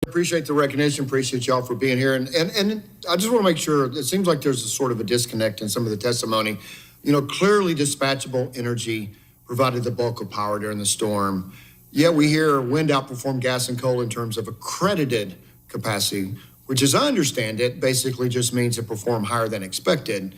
Appreciate the recognition. Appreciate y'all for being here. And I just want to make sure, it seems like there's a sort of a disconnect in some of the testimony. Clearly dispatchable energy provided the bulk of power during the storm. Yet we hear wind outperformed gas and coal in terms of accredited capacity, which, as I understand it, basically just means it performed higher than expected.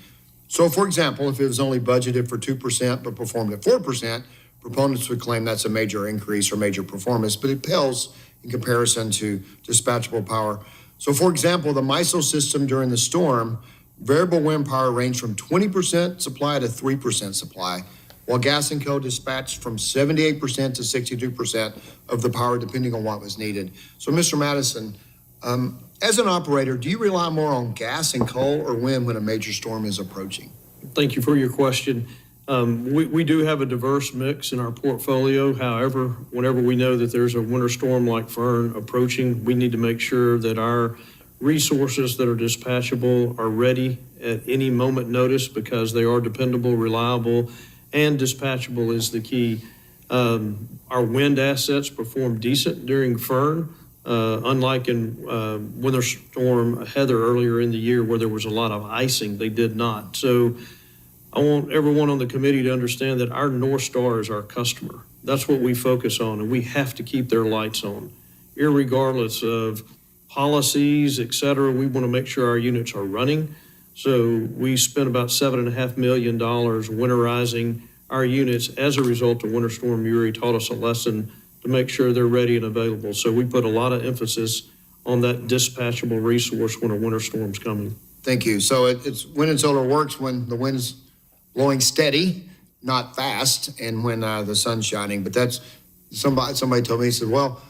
So, for example, if it was only budgeted for 2% but performed at 4%, proponents would claim that's a major increase or major performance, but it pales in comparison to dispatchable power. So, for example, the MISO system during the storm, variable wind power ranged from 20% supply to 3% supply, while gas and coal dispatched from 78% to 62% of the power, depending on what was needed. So, Mr. Madison, as an operator, do you rely more on gas and coal or wind when a major storm is approaching? Thank you for your question. We do have a diverse mix in our portfolio. However, whenever we know that there's a winter storm like FERN approaching, we need to make sure that our resources that are dispatchable are ready at any moment notice, because they are dependable, reliable, and dispatchable is the key. Our wind assets performed decent during FERN, unlike in Winter Storm Heather earlier in the year where there was a lot of icing. They did not. So I want everyone on the committee to understand that our North Star is our customer. That's what we focus on, and we have to keep their lights on. Irregardless of policies, et cetera, we want to make sure our units are running. So we spent about $7.5 million winterizing our units as a result of Winter Storm Uri. Taught us a lesson to make sure they're ready and available. So we put a lot of emphasis on that dispatchable resource when a winter storm's coming. Thank you. So it's wind and solar works when the wind's blowing steady, not fast, and when the sun's shining. But that's somebody told me, he said, well,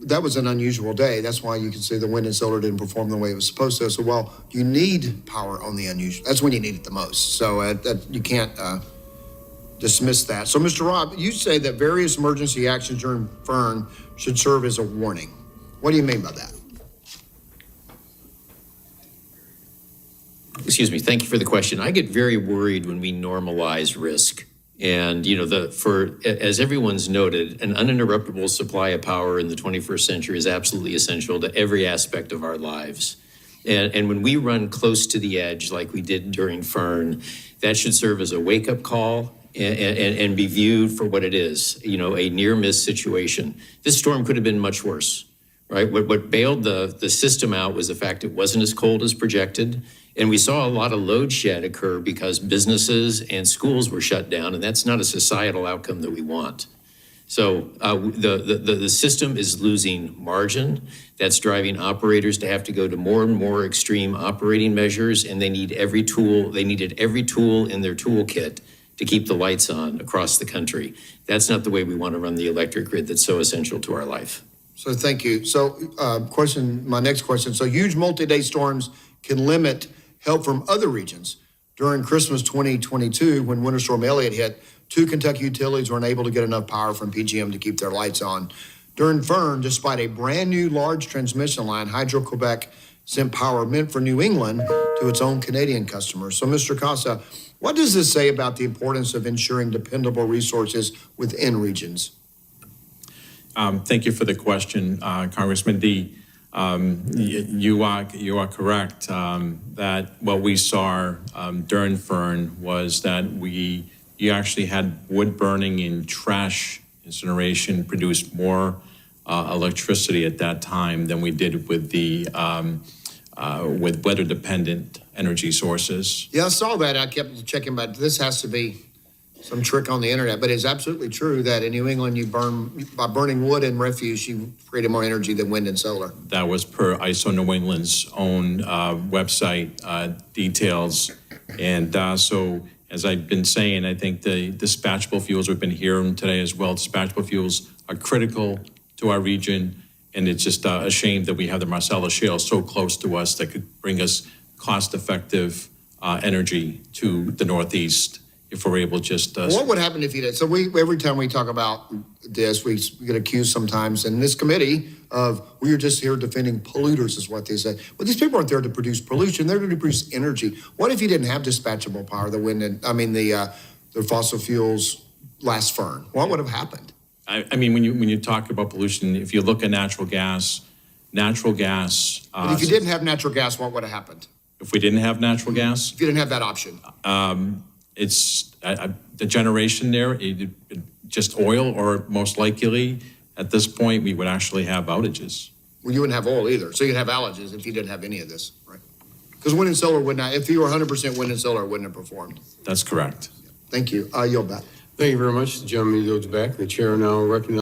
that was an unusual day. That's why you can see the wind and solar didn't perform the way it was supposed to. So, well, you need power on the unusual. That's when you need it the most. So you can't dismiss that. So, Mr. Robb, you say that various emergency actions during FERN should serve as a warning. What do you mean by that? Excuse me. Thank you for the question. I get very worried when we normalize risk. And, as everyone's noted, an uninterruptible supply of power in the 21st century is absolutely essential to every aspect of our lives. And when we run close to the edge, like we did during FERN, that should serve as a wake-up call and be viewed for what it is, a near-miss situation. This storm could have been much worse, right? What bailed the system out was the fact it wasn't as cold as projected. And we saw a lot of load shed occur because businesses and schools were shut down, and that's not a societal outcome that we want. So the system is losing margin. That's driving operators to have to go to more and more extreme operating measures, and they needed every tool in their toolkit to keep the lights on across the country. That's not the way we want to run the electric grid that's so essential to our life. So thank you. So my next question. So huge multi-day storms can limit help from other regions. During Christmas 2022, when Winter Storm Elliott hit, 2 Kentucky utilities were unable to get enough power from PJM to keep their lights on. During FERN, despite a brand new large transmission line, Hydro-Quebec sent power meant for New England to its own Canadian customers. So, Mr. Casa, what does this say about the importance of ensuring dependable resources within regions? Thank you for the question, Congressman D. You are correct that what we saw during FERN was that you actually had wood burning and trash incineration produced more electricity at that time than we did with the with weather dependent energy sources. Yeah, I saw that. I kept checking, but this has to be some trick on the internet. But it's absolutely true that in New England, by burning wood and refuse, you created more energy than wind and solar. That was per ISO New England's own website details. And so, as I've been saying, I think the dispatchable fuels we've been hearing today as well, dispatchable fuels are critical to our region. And it's just a shame that we have the Marcellus Shale so close to us that could bring us cost-effective energy to the Northeast if we're able just... what would happen if you did? So every time we talk about this, we get accused sometimes in this committee of, we are just here defending polluters is what they say. But these people aren't there to produce pollution. They're there to produce energy. What if you didn't have dispatchable power, the wind and, the fossil fuels last FERN? What would have happened? I mean, when you talk about pollution, if you look at natural gas, natural gas. But if you didn't have natural gas, what would have happened? If we didn't have natural gas, If you didn't have that option? it's the generation there, just oil, or most likely, at this point, we would actually have outages. Well, you wouldn't have oil either, so you'd have outages if you didn't have any of this, right? Because wind and solar would not, if you were 100% wind and solar, it wouldn't have performed. That's correct. Thank you. I yield back. Thank you very much. The gentleman yields back. The chair now recognizes